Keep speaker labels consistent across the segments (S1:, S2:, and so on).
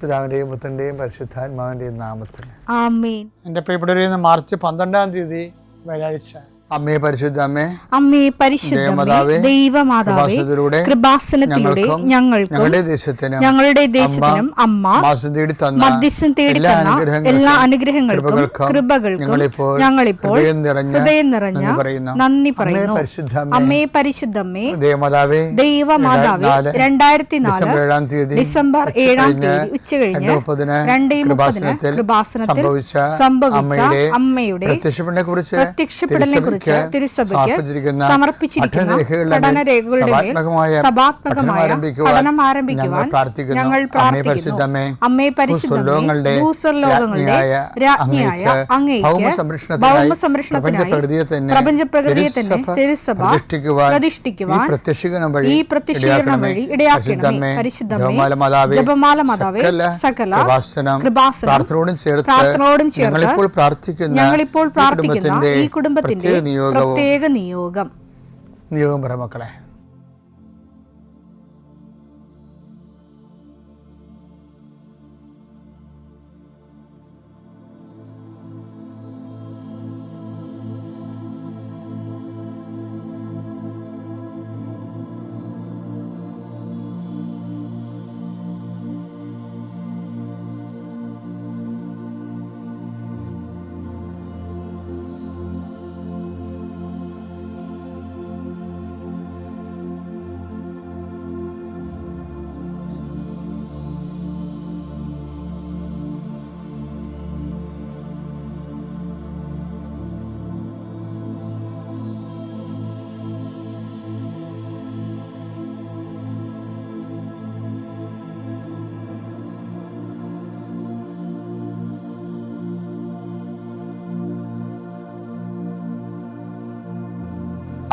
S1: പിതാവിൻ്റെയും പുത്രൻ്റെയും പരിശുദ്ധാത്മാവിൻ്റെയും നാമത്തിൽ
S2: ആമേൻ.
S1: എൻ്റെ പ്രിയപ്പെട്ടവരെ, മാർച്ച് 12 വ്യാഴാഴ്ച. അമ്മേ പരിശുദ്ധ അമ്മേ,
S2: അമ്മേ പരിശുദ്ധമേ, ദൈവമാതാവേ, കൃപാസനത്തിലൂടെ ഞങ്ങളുടെ ദേശത്തിനും അമ്മ മധ്യസ്ഥം തേടി തന്ന എല്ലാ അനുഗ്രഹങ്ങൾക്കും കൃപകൾക്കും ഞങ്ങളിപ്പോൾ ഹൃദയം നിറഞ്ഞ നന്ദി പറയുന്നു. അമ്മേ പരിശുദ്ധമേ, ദൈവമാതാവേ, 2004 ഡിസംബർ 7 ഉച്ചകഴിഞ്ഞ് 2:30 കൃപാസനത്തിൽ സംഭവിച്ച അമ്മയുടെ പ്രത്യക്ഷപ്പെടലിനെ കുറിച്ച് തിരുസഭയ്ക്ക് സമർപ്പിച്ചിരിക്കുന്ന പഠനരേഖകളുടെ സഭാത്മകമായ പഠനം ആരംഭിക്കുവാൻ ഞങ്ങൾ പ്രാർത്ഥിക്കുന്നു. അമ്മേ പരിശുദ്ധമേ, ഭൂസ്വർലോകങ്ങളുടെ രാജ്ഞിയായ അങ്ങേയ്ക്ക് ഭൗമസംരക്ഷണത്തിനായി പ്രപഞ്ചപ്രകൃതിയെ തന്നെ തിരുസഭ പ്രതിഷ്ഠിക്കുവാൻ ഈ പ്രത്യക്ഷീകരണം വഴി ഇടയാക്കണമേ. പരിശുദ്ധമേ, ജപമാല മാതാവേ, സകല കൃപാസനം പ്രാർത്ഥനയോടും ചേർത്ത് ഞങ്ങളിപ്പോൾ പ്രാർത്ഥിക്കുന്ന ഈ കുടുംബത്തിന്റെ പ്രത്യേക നിയോഗം
S1: പറ മക്കളെ.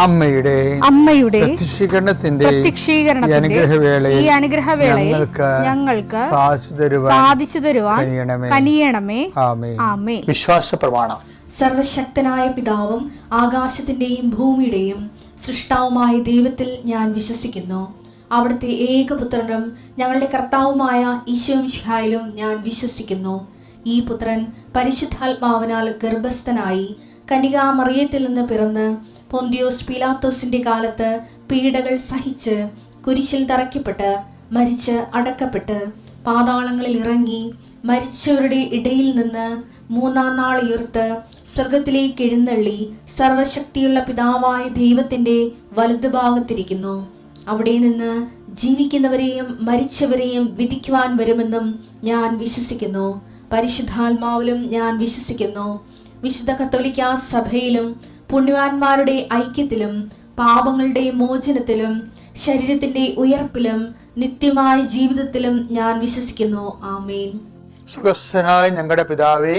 S1: അമ്മയുടെ പ്രത്യക്ഷീകരണത്തിന്റെ ഈ അനുഗ്രഹവേളയിൽ ഞങ്ങൾക്ക് സാധിച്ചു തരുവാൻ കനിയണമേ. ആമേൻ. വിശ്വാസ പ്രമാണം.
S3: സർവശക്തനായ പിതാവും ആകാശത്തിന്റെയും ഭൂമിയുടെയും സൃഷ്ടാവുമായ ദൈവത്തിൽ ഞാൻ വിശ്വസിക്കുന്നു. അവിടുത്തെ ഏകപുത്രനും ഞങ്ങളുടെ കർത്താവുമായ ഈശോമിശിഹായിലും ഞാൻ വിശ്വസിക്കുന്നു. ഈ പുത്രൻ പരിശുദ്ധാത്മാവിനാൽ ഗർഭസ്ഥനായി കന്യകാമറിയത്തിൽ നിന്ന് പിറന്ന് പൊന്തിയോസ് പീലാത്തോസിന്റെ കാലത്ത് പീഡകൾ സഹിച്ച് കുരിശിൽ തറയ്ക്കപ്പെട്ട് മരിച്ച് അടക്കപ്പെട്ട് പാതാളങ്ങളിൽ ഇറങ്ങി മരിച്ചവരുടെ ഇടയിൽ നിന്ന് 3-ാം നാൾ ഉയർത്ത് സ്വർഗത്തിലേക്ക് എഴുന്നള്ളി സർവശക്തിയുള്ള പിതാവായ ദൈവത്തിന്റെ വലതുഭാഗത്തിരിക്കുന്നു. അവിടെ നിന്ന് ജീവിക്കുന്നവരെയും മരിച്ചവരെയും വിധിക്കുവാൻ വരുമെന്നും ഞാൻ വിശ്വസിക്കുന്നു. പരിശുദ്ധാത്മാവിലും ഞാൻ വിശ്വസിക്കുന്നു. വിശുദ്ധ കത്തോലിക്കാ സഭയിലും പുണ്യവാന്മാരുടെ ഐക്യത്തിലും പാപങ്ങളുടെ മോചനത്തിലും ശരീരത്തിന്റെ ഉയർപ്പിലും നിത്യമായ ജീവിതത്തിലും ഞാൻ വിശ്വസിക്കുന്നു. ആമേൻ.
S1: സുഖസ്ഥനായ ഞങ്ങളുടെ പിതാവേ,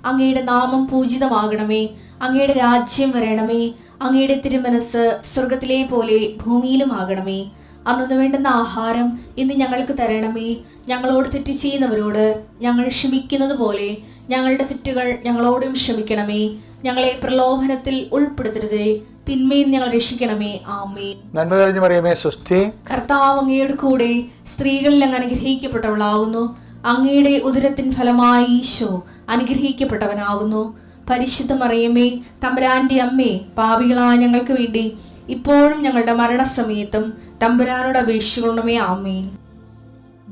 S3: അങ്ങയുടെ നാമം പൂജിതമാകണമേ. അങ്ങയുടെ രാജ്യം വരണമേ. അങ്ങയുടെ തിരുമനസ് സ്വർഗത്തിലെ പോലെ ഭൂമിയിലും ആകണമേ. അന്നു വേണ്ടുന്ന ആഹാരം ഇന്ന് ഞങ്ങൾക്ക് തരണമേ. ഞങ്ങളോട് തെറ്റ് ചെയ്യുന്നവരോട് ഞങ്ങൾ ക്ഷമിക്കുന്നത് പോലെ ഞങ്ങളുടെ തെറ്റുകൾ ഞങ്ങളോടും ക്ഷമിക്കണമേ. ഞങ്ങളെ പ്രലോഭനത്തിൽ ഉൾപ്പെടുത്തരുതേ, തിന്മയിൽ ഞങ്ങൾ രക്ഷിക്കണമേ. ആമേൻ.
S1: നന്മ നിറഞ്ഞ മറിയമേ, സ്വസ്തി.
S3: കർത്താവ് അങ്ങയുടെ കൂടെ സ്ത്രീകളിൽ അങ്ങ് അനുഗ്രഹിക്കപ്പെട്ടവളാകുന്നു. അങ്ങയുടെ ഉദരത്തിൻ ഫലമായി ഈശോ അനുഗ്രഹിക്കപ്പെട്ടവനാകുന്നു. പരിശുദ്ധ മറിയമേ, തമ്പുരാന്റെ അമ്മേ, പാപികളായ ഞങ്ങൾക്ക് വേണ്ടി ഇപ്പോഴും ഞങ്ങളുടെ മരണസമയത്തും തമ്പുരാനോട് അപേക്ഷിക്കണമേ. ആമേൻ.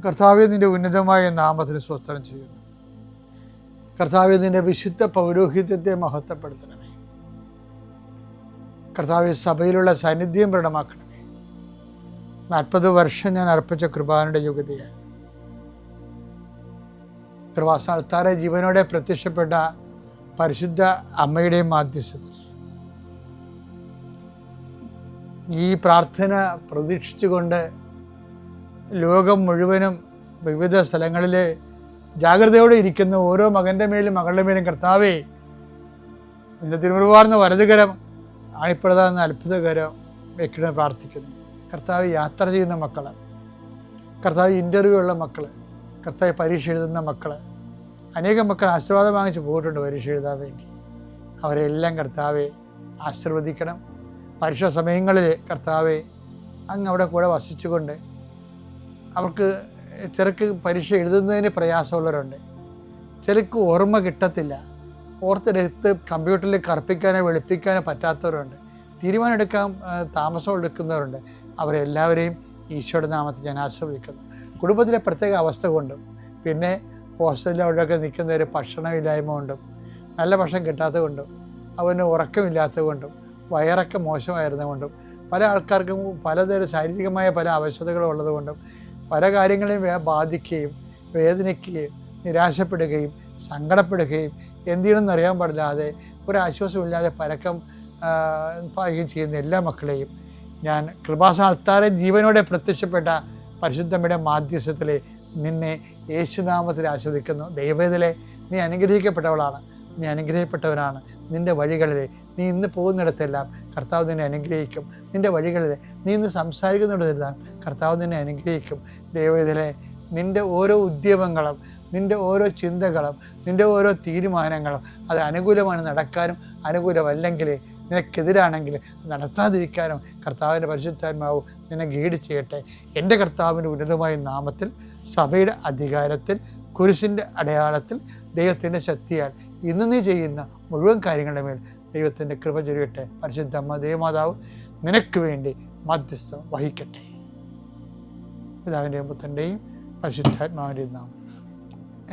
S1: കർത്താവേ, നിന്റെ ഉന്നതമായ നാമത്തിന് സ്തോത്രം ചെയ്യുന്നു. കർത്താവേ, നിന്റെ വിശുദ്ധ പൗരോഹിത്യത്തെ മഹത്വപ്പെടുത്തണമേ. കർത്താവേ, സഭയിലുള്ള സാന്നിധ്യം പ്രകടമാക്കണമേ. 40 വർഷം ഞാൻ അർപ്പിച്ച കൃപാനയുടെ യോഗ്യതയാൽ കൃപാസ്ഥാനത്താറെ ജീവനോടെ പ്രത്യക്ഷപ്പെട്ട പരിശുദ്ധ അമ്മയുടെയും മാധ്യസ്ഥത്തിൽ ഈ പ്രാർത്ഥന പ്രതീക്ഷിച്ചുകൊണ്ട് ലോകം മുഴുവനും വിവിധ സ്ഥലങ്ങളിലെ ജാഗ്രതയോടെ ഇരിക്കുന്ന ഓരോ മകൻ്റെ മേലും മകളുടെ മേലും കർത്താവേ, നിന്റെ തിരുമുറുവാർന്ന വലതുകരം ആണിപ്പെടുന്ന അത്ഭുതകരം വെക്കണമെന്ന് പ്രാർത്ഥിക്കുന്നു. കർത്താവ് യാത്ര ചെയ്യുന്ന മക്കൾ, കർത്താവ് ഇൻ്റർവ്യൂ ഉള്ള മക്കൾ, കർത്താവ് പരീക്ഷ എഴുതുന്ന മക്കൾ, അനേകം മക്കൾ ആശീർവാദം വാങ്ങിച്ച് പോയിട്ടുണ്ട് പരീക്ഷ എഴുതാൻ വേണ്ടി. അവരെല്ലാം കർത്താവെ ആശീർവദിക്കണം. പരീക്ഷാ സമയങ്ങളിൽ കർത്താവെ അങ്ങ് അവിടെ കൂടെ വസിച്ചുകൊണ്ട് അവർക്ക് ചിലർക്ക് പരീക്ഷ എഴുതുന്നതിന് പ്രയാസമുള്ളവരുണ്ട്, ചിലർക്ക് ഓർമ്മ കിട്ടത്തില്ല, ഓർത്തെടുത്ത് കമ്പ്യൂട്ടറിൽ കറുപ്പിക്കാനോ വെളുപ്പിക്കാനോ പറ്റാത്തവരുണ്ട്, തീരുമാനം എടുക്കാൻ താമസം എടുക്കുന്നവരുണ്ട്. അവരെല്ലാവരെയും ഈശോയുടെ നാമത്തിൽ ഞാൻ ആശീർവദിക്കുന്നു. കുടുംബത്തിലെ പ്രത്യേക അവസ്ഥ കൊണ്ടും പിന്നെ ഹോസ്റ്റലിൽ അവിടെയൊക്കെ നിൽക്കുന്നവർ ഭക്ഷണമില്ലായ്മ കൊണ്ടും നല്ല ഭക്ഷണം കിട്ടാത്തത് കൊണ്ടും അവന് ഉറക്കമില്ലാത്തത് കൊണ്ടും വയറൊക്കെ മോശമായിരുന്നതുകൊണ്ടും പല ആൾക്കാർക്കും പലതരം ശാരീരികമായ പല അവശതകളും ഉള്ളതുകൊണ്ടും പല കാര്യങ്ങളെയും ബാധിക്കുകയും വേദനിക്കുകയും നിരാശപ്പെടുകയും സങ്കടപ്പെടുകയും എന്ത് ചെയ്യണമെന്ന് അറിയാൻ പാടില്ലാതെ ഒരാശ്വാസമില്ലാതെ പരക്കം പാകുകയും ചെയ്യുന്ന എല്ലാ മക്കളെയും ഞാൻ കൃപാസനത്താരെ ജീവനോടെ പ്രത്യക്ഷപ്പെട്ട പരിശുദ്ധമ്മയുടെ മാധ്യസ്ഥത്തിലെ നിന്നെ യേശുനാമത്തിൽ ആശീർവദിക്കുന്നു. ദൈവവേദലെ നീ അനുഗ്രഹിക്കപ്പെട്ടവളാണ്, നീ അനുഗ്രഹിക്കപ്പെട്ടവനാണ്. നിൻ്റെ വഴികളിൽ നീ ഇന്ന് പോകുന്നിടത്തെല്ലാം കർത്താവ് നിന്നെ അനുഗ്രഹിക്കും. നിൻ്റെ വഴികളിൽ നീ ഇന്ന് സംസാരിക്കുന്നിടത്തെല്ലാം കർത്താവ് നിന്നെ അനുഗ്രഹിക്കും. ദൈവവേദലെ നിൻ്റെ ഓരോ ഉദ്യമങ്ങളും നിൻ്റെ ഓരോ ചിന്തകളും നിൻ്റെ ഓരോ തീരുമാനങ്ങളും അത് അനുകൂലമാണ് നടക്കാനും അനുകൂലമല്ലെങ്കിൽ നിനക്കെതിരാണെങ്കിൽ നടത്താതിരിക്കാനും കർത്താവിൻ്റെ പരിശുദ്ധാത്മാവ് നിന്നെ ഗൈഡ് ചെയ്യട്ടെ. എൻ്റെ കർത്താവിൻ്റെ ഉന്നതമായ നാമത്തിൽ സഭയുടെ അധികാരത്തിൽ കുരിശിൻ്റെ അടയാളത്തിൽ ദൈവത്തിൻ്റെ ശക്തിയാൽ ഇന്ന് നീ ചെയ്യുന്ന മുഴുവൻ കാര്യങ്ങളുടെ മേൽ ദൈവത്തിൻ്റെ കൃപ ചൊരിയട്ടെ. പരിശുദ്ധമ്മ ദേവമാതാവ് നിനക്ക് വേണ്ടി മധ്യസ്ഥം വഹിക്കട്ടെ. പിതാവിൻ്റെയും പുത്രൻ്റെയും പരിശുദ്ധാത്മാവിൻ്റെയും നാമത്തിൽ.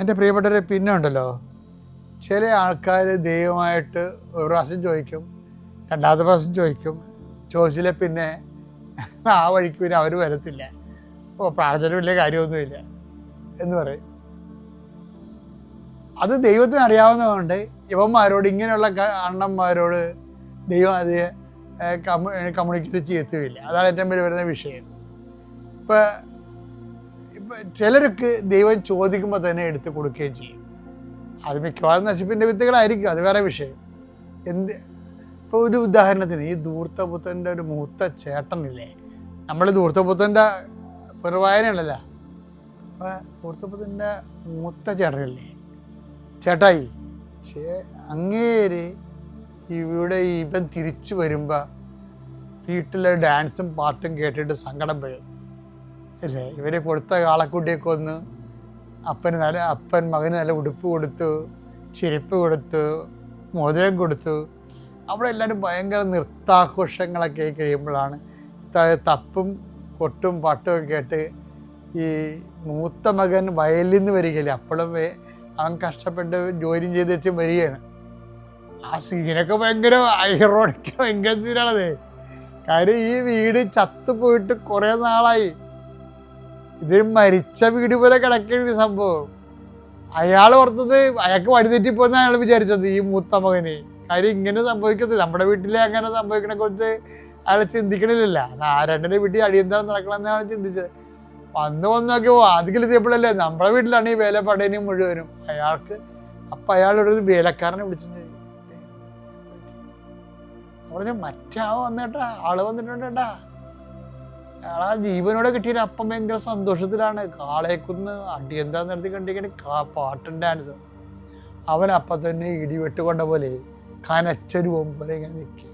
S1: എൻ്റെ പ്രിയപ്പെട്ടവരെ, പിന്നെ ഉണ്ടല്ലോ ചില ആൾക്കാർ ദൈവമായിട്ട് ഒരു പ്രാവശ്യം ചോദിക്കും, രണ്ടാമത്തെ പ്രാവശ്യം ചോദിച്ചില്ല പിന്നെ ആ വഴിക്ക് പിന്നെ അവർ വരത്തില്ല, പ്രാർത്ഥന വലിയ കാര്യമൊന്നുമില്ല എന്ന് പറയും. അത് ദൈവത്തിന് അറിയാവുന്നതുകൊണ്ട് ഇവന്മാരോട് ഇങ്ങനെയുള്ള അണ്ണന്മാരോട് ദൈവം അത് കമ്മ്യൂണിക്കേറ്റ് ചെയ്യത്തുമില്ല. അതാണ് ഏറ്റവും വലിയ വരുന്ന വിഷയം. ഇപ്പം ചിലർക്ക് ദൈവം ചോദിക്കുമ്പോൾ തന്നെ എടുത്ത് കൊടുക്കുകയും ചെയ്യും. അത് മിക്കവാറും നശിപ്പിൻ്റെ വിത്തുകളായിരിക്കും, അത് വേറെ വിഷയം. ഇപ്പോൾ ഒരു ഉദാഹരണത്തിന് ഈ ധൂർത്തപുത്രൻ്റെ ഒരു മൂത്ത ചേട്ടനില്ലേ, നമ്മൾ ധൂർത്തപുത്രൻ്റെ പുനർവായനയുണ്ടല്ലോ, അപ്പോൾ ധൂർത്തപുത്രൻ്റെ മൂത്ത ചേട്ടനില്ലേ, ചേട്ടായി അങ്ങേര് ഇവിടെ ഇവൻ തിരിച്ചു വരുമ്പോൾ വീട്ടിലെ ഡാൻസും പാട്ടും കേട്ടിട്ട് സങ്കടം വരും അല്ലേ. ഇവരെ കൊടുത്ത കാളക്കുട്ടിയൊക്കെ ഒന്ന് അപ്പൻ മകന് നല്ല ഉടുപ്പ് കൊടുത്തു, ചെരുപ്പ് കൊടുത്തു, മോതിരം കൊടുത്തു. അവിടെ എല്ലാവരും ഭയങ്കര നൃത്താഘോഷങ്ങളൊക്കെ കഴിയുമ്പോഴാണ് തപ്പും കൊട്ടും പാട്ടുമൊക്കെ കേട്ട് ഈ മൂത്ത മകൻ വയലിൽ നിന്ന് വരികയില്ലേ. അപ്പോഴും അവൻ കഷ്ടപ്പെട്ട് ജോലിയും ചെയ്ത് വെച്ച് വരികയാണ്. ആ സീനൊക്കെ ഭയങ്കര ഐറോണിക്ക് ഭയങ്കര സീനാണത്. കാര്യം ഈ വീട് ചത്തുപോയിട്ട് കുറേ നാളായി, ഇത് മരിച്ച വീട് പോലെ കിടക്കേണ്ട സംഭവം. അയാൾ ഓർത്തത് അയാൾക്ക് വഴി തെറ്റിപ്പോയെന്ന് അയാൾ വിചാരിച്ചത് ഈ മൂത്ത മകന്. കാര്യം ഇങ്ങനെ സംഭവിക്കുന്നത് നമ്മുടെ വീട്ടിലെ അങ്ങനെ സംഭവിക്കണ കുറിച്ച് അയാൾ ചിന്തിക്കണില്ലല്ലോ. അത് ആരുടെ വീട്ടിൽ അടിയന്തരം നടക്കണമെന്ന് അയാൾ ചിന്തിച്ചത്. വന്ന് നോക്കിയോ അതിലെത്തിയപ്പോഴല്ലേ നമ്മുടെ വീട്ടിലാണ് ഈ വേല പടയനും മുഴുവനും അയാൾക്ക്. അപ്പം അയാളൊരു വേലക്കാരനെ വിളിച്ചു പറഞ്ഞ മറ്റാൾ വന്നേട്ടാ, ആള് വന്നിട്ടുണ്ടേട്ടാ. അയാൾ ആ ജീവനോടെ കിട്ടിയ അപ്പം ഭയങ്കര സന്തോഷത്തിലാണ്. കാളേക്കുന്ന് അടിയന്താ നടത്തി കണ്ടിരിക്കണ പാട്ടും ഡാൻസ്. അവൻ അപ്പം തന്നെ ഇടിവെട്ടുകൊണ്ട പോലെ കനച്ചൊരു പോലെ ഇങ്ങനെ നിൽക്കുക.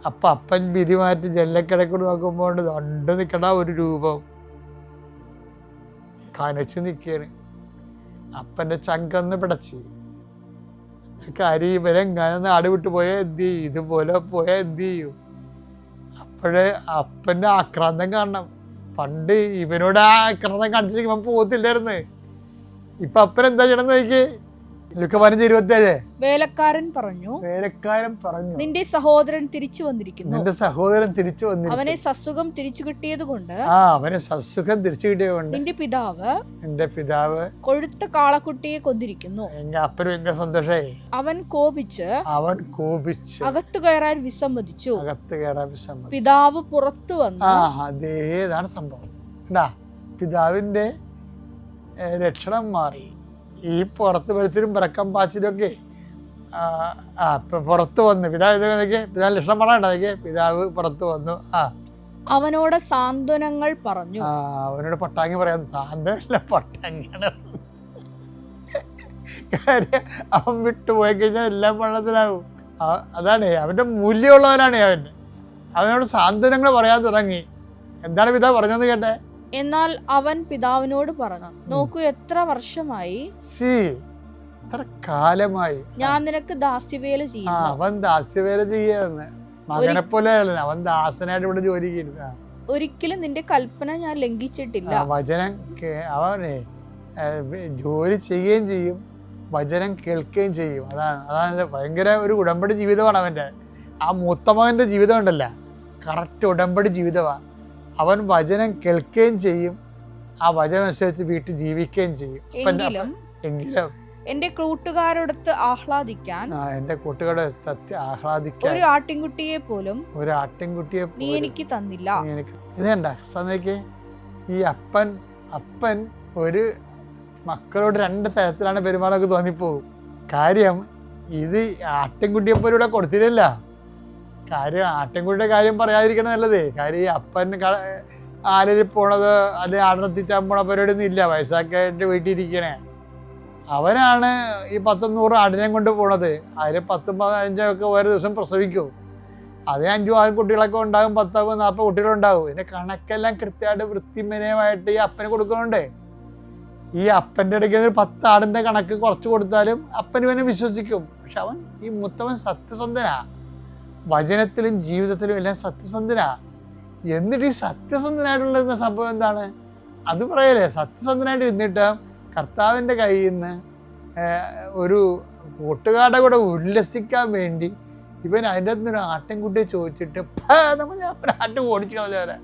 S1: അപ്പം അപ്പൻ പിരി മാറ്റി ജല്ലക്കിടക്കൂടെ നോക്കുമ്പോൾ കണ്ടു നിൽക്കണ ഒരു രൂപം കനച്ച് നിൽക്കുകയാണ്. അപ്പൻ്റെ ചങ്കന്ന് പിടച്ച് കാര്യം ഇവരെങ്ങനെ നാട് വിട്ടു പോയാൽ എന്ത് ചെയ്യും, ഇതുപോലെ പോയാൽ എന്ത് ചെയ്യും. അപ്പോഴേ അപ്പൻ്റെ ആക്രാന്തം കാണണം. പണ്ട് ഇവനോട് ആ ആക്രാന്തം കാണിച്ചിട്ട് ഇവൻ പോകത്തില്ലായിരുന്നു. ഇപ്പം അപ്പൻ എന്താ ചെയ്യണം നോക്കി. ലുക്ക 15:27
S2: വേലക്കാരൻ പറഞ്ഞു
S3: നിന്റെ സഹോദരൻ തിരിച്ചു വന്നിരിക്കുന്നു.
S2: അവനെ സസുഖം തിരിച്ചു കിട്ടിയത് കൊണ്ട്
S3: നിന്റെ പിതാവ്
S2: കൊഴുത്ത കാളക്കുട്ടിയെ കൊന്നിരിക്കുന്നു.
S1: അപ്പനും സന്തോഷായി.
S2: അവൻ കോപിച്ച് അകത്തു കയറാൻ വിസമ്മതിച്ചു. പിതാവ് പുറത്തു വന്നു.
S1: അതേതാണ് സംഭവം. പിതാവിന്റെ ലക്ഷണം മാറി. ഈ പുറത്ത് വരുത്തിലും പിറക്കം പാച്ചിലൊക്കെ പുറത്ത് വന്നു. പിതാവ് ലക്ഷണം പറയണ്ടേ. പിതാവ് പുറത്ത് വന്നു.
S2: അവനോട് സാന്ത്വനങ്ങൾ പറഞ്ഞു.
S1: അവനോട് പട്ടാങ്ങി പറയാൻ. സാന്ത്വനല്ല, പട്ടാങ്ങിയാണ്. കാര്യം അവൻ വിട്ടുപോയി കഴിഞ്ഞാൽ എല്ലാം വെള്ളത്തിലാവും. അതാണ് അവൻ്റെ മൂല്യമുള്ളവനാണ് അവൻ. അവനോട് സാന്ത്വനങ്ങൾ പറയാൻ തുടങ്ങി. എന്താണ് പിതാവ് പറഞ്ഞതെന്ന് കേട്ടെ.
S2: എന്നാൽ അവൻ പിതാവിനോട് പറഞ്ഞു, നോക്കൂ, എത്ര വർഷമായി
S1: എത്ര കാലമായി
S2: ഞാൻ നിനക്ക് ദാസ്യവേല ചെയ്യുന്നു.
S1: അവൻ ദാസ്യവേല ചെയ്യാന്ന് മകനെ പോലെ അവൻ ദാസനായിട്ട് ഇവിടെ ജോലി ചെയ്യുന്ന.
S2: ഒരിക്കലും നിന്റെ കൽപ്പന ഞാൻ ലംഘിച്ചിട്ടില്ല.
S1: വചനം അവനെ ജോലി ചെയ്യുകയും ചെയ്യും, വചനം കേൾക്കുകയും ചെയ്യും. അതാണ് ഭയങ്കര ഒരു ഉടമ്പടി ജീവിതമാണ് അവൻ്റെ. ആ മൂത്ത മകൻ്റെ ജീവിതം ഉണ്ടല്ല, കറക്റ്റ് ഉടമ്പടി ജീവിതമാണ്. അവൻ വചനം കേൾക്കുകയും ചെയ്യും, ആ വചനം അനുസരിച്ച് വീട്ടിൽ ജീവിക്കുകയും ചെയ്യും. എങ്കിലും
S2: എന്റെ കൂട്ടുകാരോടൊത്ത് ആഹ്ലാദിക്കാൻ
S1: എന്റെ കൂട്ടുകാരുടെ ആഹ്ലാദിക്കാൻ
S2: ഒരു ആട്ടിൻകുട്ടിയെ പോലും നീ എനിക്ക് തന്നില്ല.
S1: ഇതേണ്ട സന്ധ്യക്ക് ഈ അപ്പൻ ഒരു മക്കളോട് രണ്ട് തരത്തിലാണ് പെരുമാറൊക്കെ തോന്നിപ്പോകും. കാര്യം ഇത് ആട്ടിൻകുട്ടിയെപ്പോലെ ഇവിടെ കൊടുത്തില്ലല്ല. കാര്യം ആട്ടിൻകുട്ടിയുടെ കാര്യം പറയാതിരിക്കണം നല്ലത്. കാര്യം ഈ അപ്പൻ ആലിൽ പോണത് അത് ആടത്തിറ്റാൻ പോണ പരിപാടിയൊന്നും ഇല്ല. വയസ്സാക്കായിട്ട് വീട്ടിലിരിക്കണേ. അവനാണ് ഈ 100 ആടിനെയും കൊണ്ട് പോണത്. അതിൽ 10-15 ഓരോ ദിവസം പ്രസവിക്കും. അത് 5-6 കുട്ടികളൊക്കെ ഉണ്ടാകും, 10-40 കുട്ടികളുണ്ടാകും. ഇതിൻ്റെ കണക്കെല്ലാം കൃത്യമായിട്ട് വൃത്തിമനയമായിട്ട് ഈ അപ്പന് കൊടുക്കുന്നുണ്ട്. ഈ അപ്പൻ്റെ ഇടയ്ക്ക് 10 ആടിൻ്റെ കണക്ക് കുറച്ച് കൊടുത്താലും അപ്പന് ഇവനെ വിശ്വസിക്കും. പക്ഷെ അവൻ ഈ മുത്തവൻ സത്യസന്ധനാ, വചനത്തിലും ജീവിതത്തിലും എല്ലാം സത്യസന്ധനാ. എന്നിട്ട് ഈ സത്യസന്ധനായിട്ടുള്ള സംഭവം എന്താണ് അത് പറയല്ലേ? സത്യസന്ധനായിട്ട് ഇരുന്നിട്ട് കർത്താവിൻ്റെ കയ്യിൽ നിന്ന് ഒരു കൂട്ടുകാരുടെ കൂടെ ഉല്ലസിക്കാൻ വേണ്ടി ഇവൻ അതിൻ്റെ അകത്തുനിന്ന് ഒരു ആട്ടിൻകുട്ടിയെ ചോദിച്ചിട്ട് ഞാൻ ആട്ട് ഓടിച്ചു കളഞ്ഞവരെ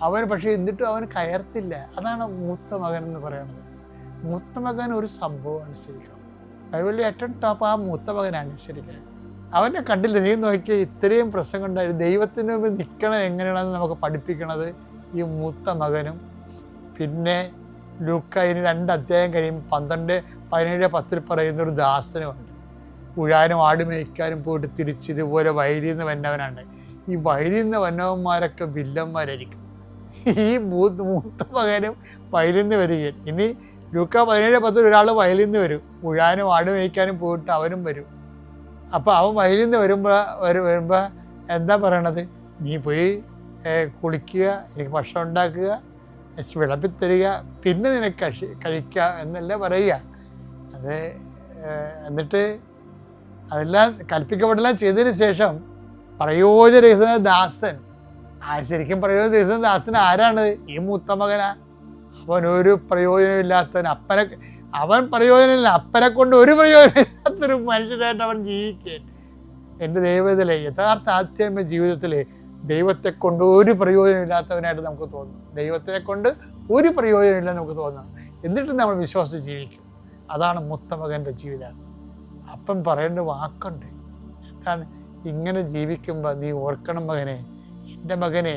S1: അവൻ. പക്ഷേ എന്നിട്ടും അവൻ കയർത്തില്ല. അതാണ് മൂത്ത മകൻ എന്ന് പറയുന്നത്. മൂത്ത മകൻ ഒരു സംഭവമാണ് ശരിക്കും. ബൈബിളിൽ ഏറ്റവും ടോപ്പ് ആ മൂത്ത മകനാണ് ശരിക്കും. അവനെ കണ്ടില്ല, നീ നോക്കിയാൽ ഇത്രയും പ്രസംഗം ഉണ്ടായിരുന്നു. ദൈവത്തിന് മുമ്പ് നിൽക്കണം എങ്ങനെയാണെന്ന് നമുക്ക് പഠിപ്പിക്കണത് ഈ മൂത്ത മകനും. പിന്നെ ലൂക്കായിന് 2 അധ്യായം കഴിയുമ്പോൾ 12-17-10 പറയുന്നൊരു ദാസനുമുണ്ട്. ഉഴാനും ആട് മേയ്ക്കാനും പോയിട്ട് തിരിച്ച് ഇതുപോലെ വയലിൽ നിന്ന് വന്നവനാണ്. ഈ വയലിൽ നിന്ന് വന്നവന്മാരൊക്കെ വില്ലന്മാരായിരിക്കും. ഈ മൂത്ത മകനും വയലിൽ നിന്ന് വരികയാണ്. ഇനി ലൂക്ക 17-10 ഒരാൾ വയലിൽ നിന്ന് വരും, ഉഴാനും ആട് മേയ്ക്കാനും പോയിട്ട് അവനും വരും. അപ്പോൾ അവൻ വയലിൽ നിന്ന് വരുമ്പോൾ എന്താ പറയണത്? നീ പോയി കുളിക്കുക, എനിക്ക് ഭക്ഷണം ഉണ്ടാക്കുക, വിളമ്പിത്തരിക, പിന്നെ നിനക്ക് കഴിക്കുക എന്നല്ല പറയുക. അത് എന്നിട്ട് അതെല്ലാം കൽപ്പിക്കപ്പെട്ടെല്ലാം ചെയ്തതിന് ശേഷം പ്രയോജനരഹിത ദാസൻ, ശരിക്കും പ്രയോജനരഹിത ദാസൻ ആരാണ്? ഈ മൂത്ത മകനാ. അവനൊരു പ്രയോജനമില്ലാത്തവൻ. അവൻ പ്രയോജനമില്ല, അപ്പനെ കൊണ്ട് ഒരു പ്രയോജനമില്ലാത്തൊരു മനുഷ്യനായിട്ട് അവൻ ജീവിക്കുകയാണ്. എൻ്റെ ദൈവത്തിലെ യഥാർത്ഥ ആധ്യാത്മിക ജീവിതത്തിൽ ദൈവത്തെ കൊണ്ട് ഒരു പ്രയോജനമില്ലാത്തവനായിട്ട് നമുക്ക് തോന്നും. ദൈവത്തെ കൊണ്ട് ഒരു പ്രയോജനമില്ലെന്ന് നമുക്ക് തോന്നാം. എന്നിട്ട് നമ്മൾ വിശ്വാസിച്ച് ജീവിക്കും. അതാണ് മൂത്ത മകൻ്റെ ജീവിതം. അപ്പം പറയേണ്ട വാക്കുണ്ട്. എന്താണ്? ഇങ്ങനെ ജീവിക്കുമ്പോൾ നീ ഓർക്കണം മകനെ, എൻ്റെ മകനെ,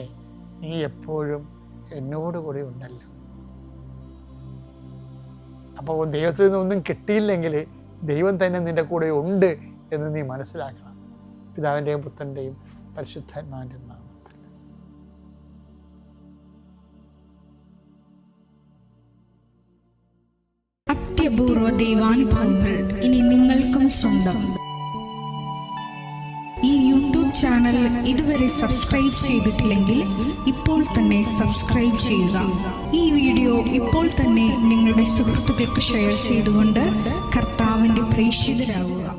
S1: നീ എപ്പോഴും എന്നോട് കൂടി ഉണ്ടല്ലോ. അപ്പോൾ ദൈവത്തിൽ നിന്നൊന്നും കിട്ടിയില്ലെങ്കിൽ ദൈവം തന്നെ നിൻ്റെ കൂടെ ഉണ്ട് എന്ന് നീ മനസ്സിലാക്കണം. പിതാവിൻ്റെയും പുത്രൻ്റെയും പരിശുദ്ധാത്മാവിൻ്റെ നാമത്തിൽ.
S4: അത്യപൂർവ ദൈവാനുഭവങ്ങൾ ഇനി നിങ്ങൾക്കും സ്വന്തം. ഈ യൂട്യൂബ് ചാനൽ ഇതുവരെ സബ്സ്ക്രൈബ് ചെയ്തിട്ടില്ലെങ്കിൽ ഇപ്പോൾ തന്നെ സബ്സ്ക്രൈബ് ചെയ്യുക. ഈ വീഡിയോ ഇപ്പോൾ തന്നെ നിങ്ങളുടെ സുഹൃത്തുക്കൾക്ക് ഷെയർ ചെയ്തുകൊണ്ട് കർത്താവിൻ്റെ പ്രേക്ഷിതരാകുക.